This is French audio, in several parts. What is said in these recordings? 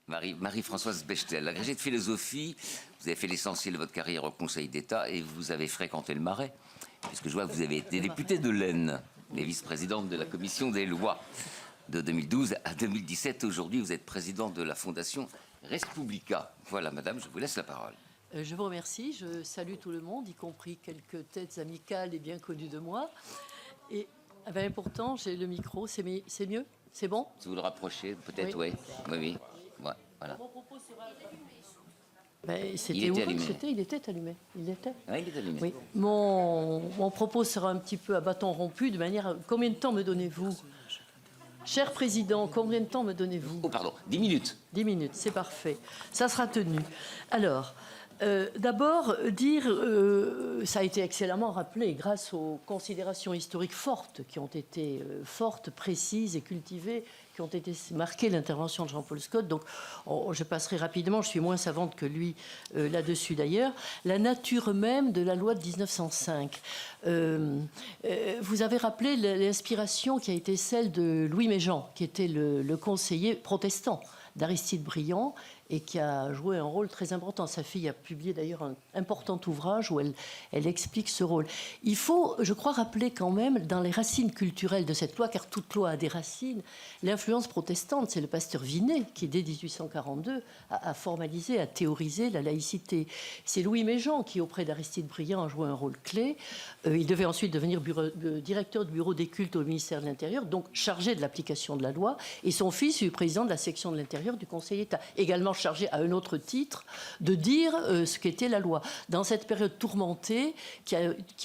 Marie-Françoise Bechtel, agrégée de philosophie, vous avez fait l'essentiel de votre carrière au Conseil d'État et vous avez fréquenté le Marais, puisque je vois que vous avez été députée de l'Aisne et vice-présidente de la Commission des lois de 2012 à 2017. Aujourd'hui, vous êtes présidente de la Fondation Respublica. Voilà, madame, je vous laisse la parole. Je vous remercie. Je salue tout le monde, y compris quelques têtes amicales et bien connues de moi. Et pourtant, j'ai le micro. C'est mieux? C'est bon? Si vous le rapprochez, peut-être, oui. Oui. Voilà. Mon propos sera... il était allumé. Il était allumé. Il était allumé. Oui. Mon propos sera un petit peu à bâton rompu, de manière... Combien de temps me donnez-vous? Cher Président, combien de temps me donnez-vous? Oh, pardon, 10 minutes. 10 minutes, c'est parfait. Ça sera tenu. Alors... D'abord, ça a été excellemment rappelé grâce aux considérations historiques fortes qui ont été fortes, précises et cultivées, qui ont été marquées l'intervention de Jean-Paul Scott. Donc, je passerai rapidement, je suis moins savante que lui là-dessus d'ailleurs. La nature même de la loi de 1905. Vous avez rappelé l'inspiration qui a été celle de Louis Méjean, qui était le conseiller protestant d'Aristide Briand et qui a joué un rôle très important. Sa fille a publié d'ailleurs un important ouvrage où elle explique ce rôle. Il faut, je crois, rappeler quand même dans les racines culturelles de cette loi, car toute loi a des racines, l'influence protestante. C'est le pasteur Vinet qui, dès 1842, a formalisé, a théorisé la laïcité. C'est Louis Méjean qui, auprès d'Aristide Briand, a joué un rôle clé. Il devait ensuite devenir directeur du bureau des cultes au ministère de l'Intérieur, donc chargé de l'application de la loi. Et son fils fut président de la section de l'Intérieur du Conseil d'État, également chargé à un autre titre de dire ce qu'était la loi. Dans cette période tourmentée qui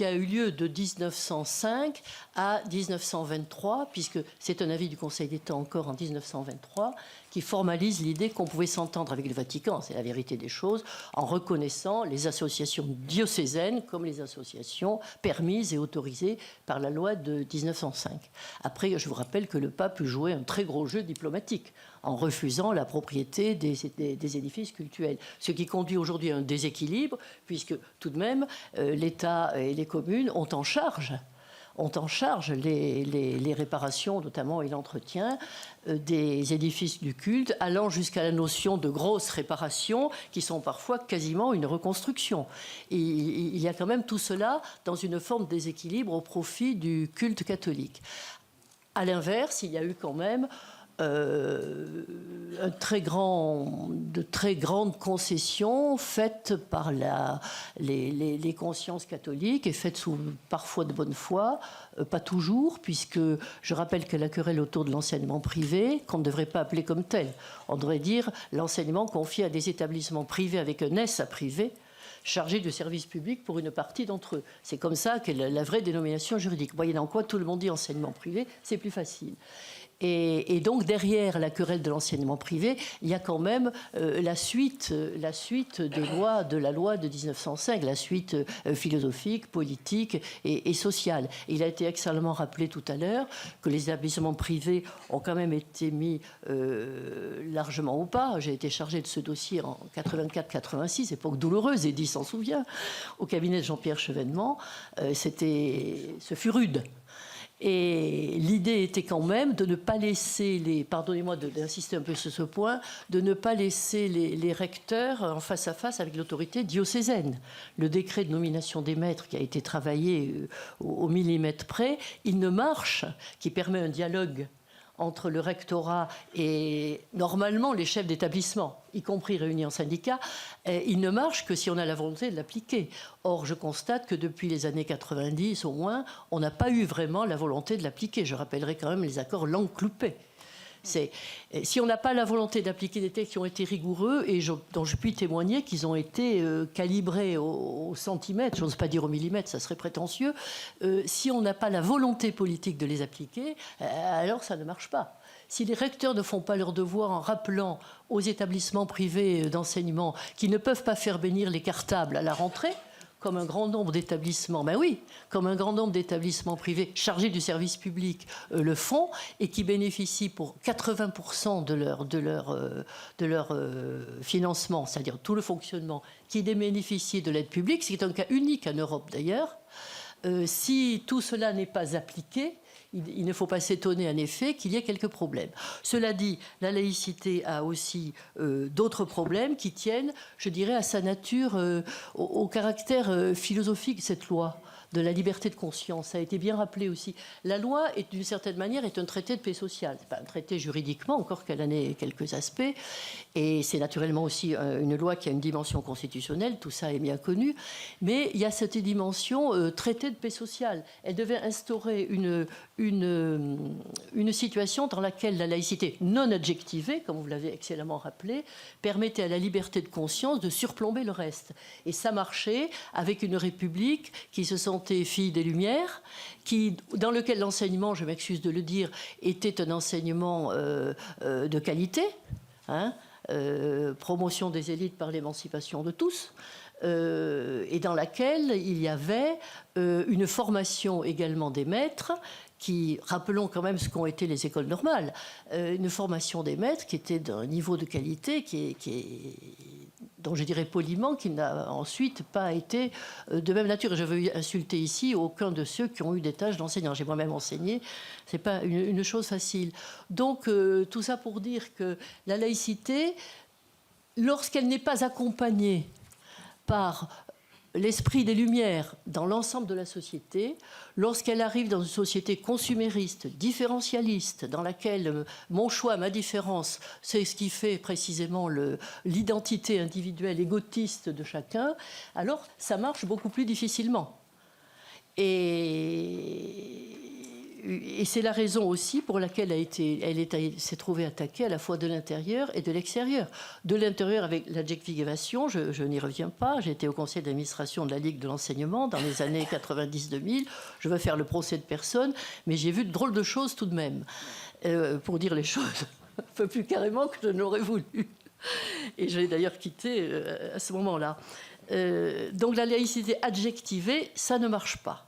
a eu lieu de 1905 à 1923, puisque c'est un avis du Conseil d'État encore en 1923, qui formalise l'idée qu'on pouvait s'entendre avec le Vatican, c'est la vérité des choses, en reconnaissant les associations diocésaines comme les associations permises et autorisées par la loi de 1905. Après, je vous rappelle que le pape jouait un très gros jeu diplomatique en refusant la propriété des édifices cultuels. Ce qui conduit aujourd'hui à un déséquilibre, puisque tout de même, l'État et les communes ont en charge les réparations, notamment, et l'entretien des édifices du culte, allant jusqu'à la notion de grosses réparations, qui sont parfois quasiment une reconstruction. Et il y a quand même tout cela dans une forme de déséquilibre au profit du culte catholique. À l'inverse, il y a eu quand même de très grandes concessions faites par les consciences catholiques et faites parfois de bonne foi, pas toujours, puisque je rappelle que la querelle autour de l'enseignement privé, qu'on ne devrait pas appeler comme tel, on devrait dire l'enseignement confié à des établissements privés avec un S à privé, chargés de service public pour une partie d'entre eux. C'est comme ça qu'est la vraie dénomination juridique. Moyennant quoi, tout le monde dit enseignement privé, c'est plus facile. Et donc, derrière la querelle de l'enseignement privé, il y a quand même la suite des lois, de la loi de 1905, la suite philosophique, politique et sociale. Et il a été excellemment rappelé tout à l'heure que les établissements privés ont quand même été mis largement au pas. J'ai été chargée de ce dossier en 84-86, époque douloureuse, Eddy s'en souvient, au cabinet de Jean-Pierre Chevènement. Ce fut rude. Et l'idée était quand même de ne pas laisser pardonnez-moi d'insister un peu sur ce point, de ne pas laisser les recteurs en face à face avec l'autorité diocésaine. Le décret de nomination des maîtres qui a été travaillé au millimètre près, il ne marche, qui permet un dialogue entre le rectorat et normalement les chefs d'établissement, y compris réunis en syndicat, il ne marche que si on a la volonté de l'appliquer. Or, je constate que depuis les années 90 au moins, on n'a pas eu vraiment la volonté de l'appliquer. Je rappellerai quand même les accords Langue-Cloupet. Si on n'a pas la volonté d'appliquer des textes qui ont été rigoureux et dont je puis témoigner qu'ils ont été calibrés au centimètre, j'ose pas dire au millimètre, ça serait prétentieux, si on n'a pas la volonté politique de les appliquer, alors ça ne marche pas. Si les recteurs ne font pas leur devoir en rappelant aux établissements privés d'enseignement qu'ils ne peuvent pas faire bénir les cartables à la rentrée, comme un grand nombre d'établissements, comme un grand nombre d'établissements privés chargés du service public le font et qui bénéficient pour 80% de leur financement, c'est-à-dire tout le fonctionnement, qui bénéficient de l'aide publique, c'est un cas unique en Europe d'ailleurs. Si tout cela n'est pas appliqué, Il ne faut pas s'étonner, en effet, qu'il y ait quelques problèmes. Cela dit, la laïcité a aussi d'autres problèmes qui tiennent, je dirais, à sa nature, au caractère philosophique de cette loi, de la liberté de conscience. Ça a été bien rappelé aussi. La loi, d'une certaine manière, est un traité de paix sociale. Ce n'est pas un traité juridiquement, encore qu'elle en ait quelques aspects. Et c'est naturellement aussi une loi qui a une dimension constitutionnelle, tout ça est bien connu. Mais il y a cette dimension traité de paix sociale. Elle devait instaurer une situation dans laquelle la laïcité non adjectivée, comme vous l'avez excellemment rappelé, permettait à la liberté de conscience de surplomber le reste. Et ça marchait avec une république qui se sentait fille des Lumières, dans lequel l'enseignement, je m'excuse de le dire, était un enseignement de qualité, promotion des élites par l'émancipation de tous, et dans laquelle il y avait une formation également des maîtres, qui, rappelons quand même ce qu'ont été les écoles normales, une formation des maîtres qui était d'un niveau de qualité dont je dirais poliment qu'il n'a ensuite pas été de même nature. Et je veux insulter ici aucun de ceux qui ont eu des tâches d'enseignant. J'ai moi-même enseigné, ce n'est pas une chose facile. Donc tout ça pour dire que la laïcité, lorsqu'elle n'est pas accompagnée par l'esprit des Lumières dans l'ensemble de la société, lorsqu'elle arrive dans une société consumériste, différentialiste, dans laquelle mon choix, ma différence, c'est ce qui fait précisément l'identité individuelle, égotiste de chacun, alors ça marche beaucoup plus difficilement. Et c'est la raison aussi pour laquelle elle s'est trouvée attaquée à la fois de l'intérieur et de l'extérieur. De l'intérieur avec l'adjectivation, je n'y reviens pas. J'ai été au conseil d'administration de la Ligue de l'enseignement dans les années 90-2000. Je veux faire le procès de personne, mais j'ai vu de drôles de choses tout de même, pour dire les choses un peu plus carrément que je ne l'aurais voulu. Et je l'ai d'ailleurs quitté à ce moment-là. Donc la laïcité adjectivée, ça ne marche pas.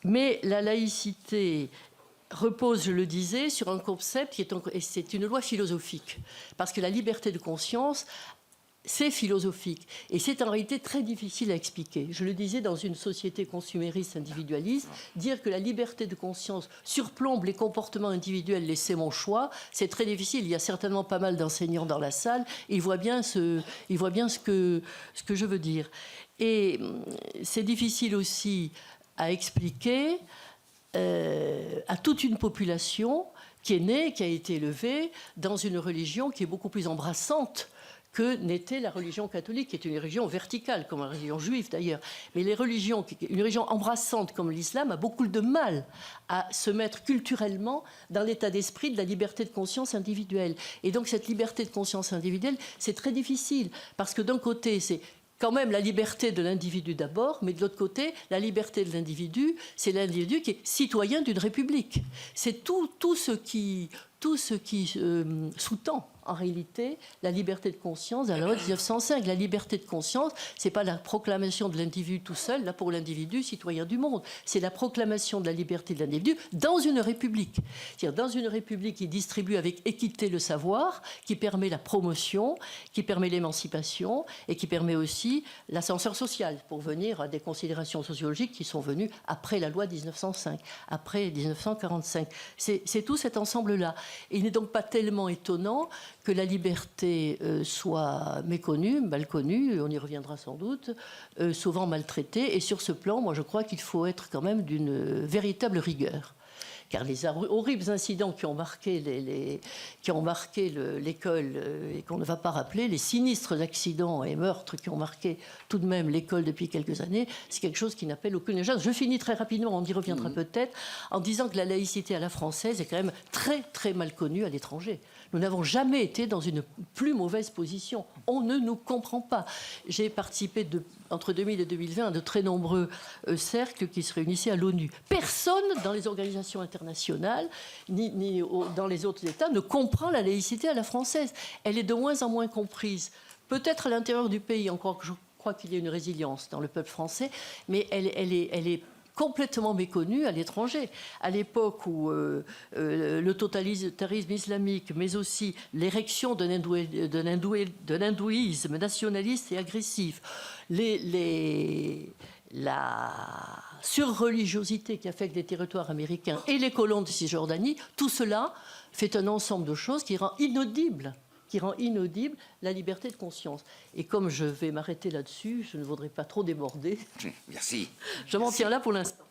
Mais la laïcité repose, je le disais, sur un concept et c'est une loi philosophique. Parce que la liberté de conscience, c'est philosophique. Et c'est en réalité très difficile à expliquer. Je le disais, dans une société consumériste individualiste, dire que la liberté de conscience surplombe les comportements individuels, laissez mon choix, c'est très difficile. Il y a certainement pas mal d'enseignants dans la salle. Ils voient bien ce que je veux dire. Et c'est difficile aussi à expliquer à toute une population qui est née, qui a été élevée dans une religion qui est beaucoup plus embrassante que n'était la religion catholique, qui est une religion verticale, comme la religion juive d'ailleurs. Mais une religion embrassante comme l'islam a beaucoup de mal à se mettre culturellement dans l'état d'esprit de la liberté de conscience individuelle. Et donc cette liberté de conscience individuelle, c'est très difficile, parce que d'un côté, c'est quand même la liberté de l'individu d'abord, mais de l'autre côté, la liberté de l'individu, c'est l'individu qui est citoyen d'une république. C'est tout ce qui sous-tend en réalité la liberté de conscience de la loi de 1905. La liberté de conscience, c'est pas la proclamation de l'individu tout seul, là pour l'individu, citoyen du monde. C'est la proclamation de la liberté de l'individu dans une république. C'est-à-dire dans une république qui distribue avec équité le savoir, qui permet la promotion, qui permet l'émancipation et qui permet aussi l'ascenseur social, pour venir à des considérations sociologiques qui sont venues après la loi de 1905, après 1945. C'est tout cet ensemble-là. Et il n'est donc pas tellement étonnant que la liberté soit méconnue, mal connue, on y reviendra sans doute, souvent maltraitée. Et sur ce plan, moi je crois qu'il faut être quand même d'une véritable rigueur. Car les horribles incidents qui ont marqué l'école et qu'on ne va pas rappeler, les sinistres accidents et meurtres qui ont marqué tout de même l'école depuis quelques années, c'est quelque chose qui n'appelle aucune légende. Je finis très rapidement, on y reviendra peut-être, en disant que la laïcité à la française est quand même très très mal connue à l'étranger. Nous n'avons jamais été dans une plus mauvaise position. On ne nous comprend pas. J'ai participé entre 2000 et 2020 à de très nombreux cercles qui se réunissaient à l'ONU. Personne dans les organisations internationales, ni dans les autres États, ne comprend la laïcité à la française. Elle est de moins en moins comprise. Peut-être à l'intérieur du pays, encore que je crois qu'il y a une résilience dans le peuple français, mais elle est complètement méconnue à l'étranger. À l'époque où le totalitarisme islamique, mais aussi l'érection d'un hindouisme nationaliste et agressif, la surreligiosité qui affecte les territoires américains et les colons de Cisjordanie, tout cela fait un ensemble de choses qui rend inaudible la liberté de conscience. Et comme je vais m'arrêter là-dessus, je ne voudrais pas trop déborder. Merci. Je m'en tiens là pour l'instant.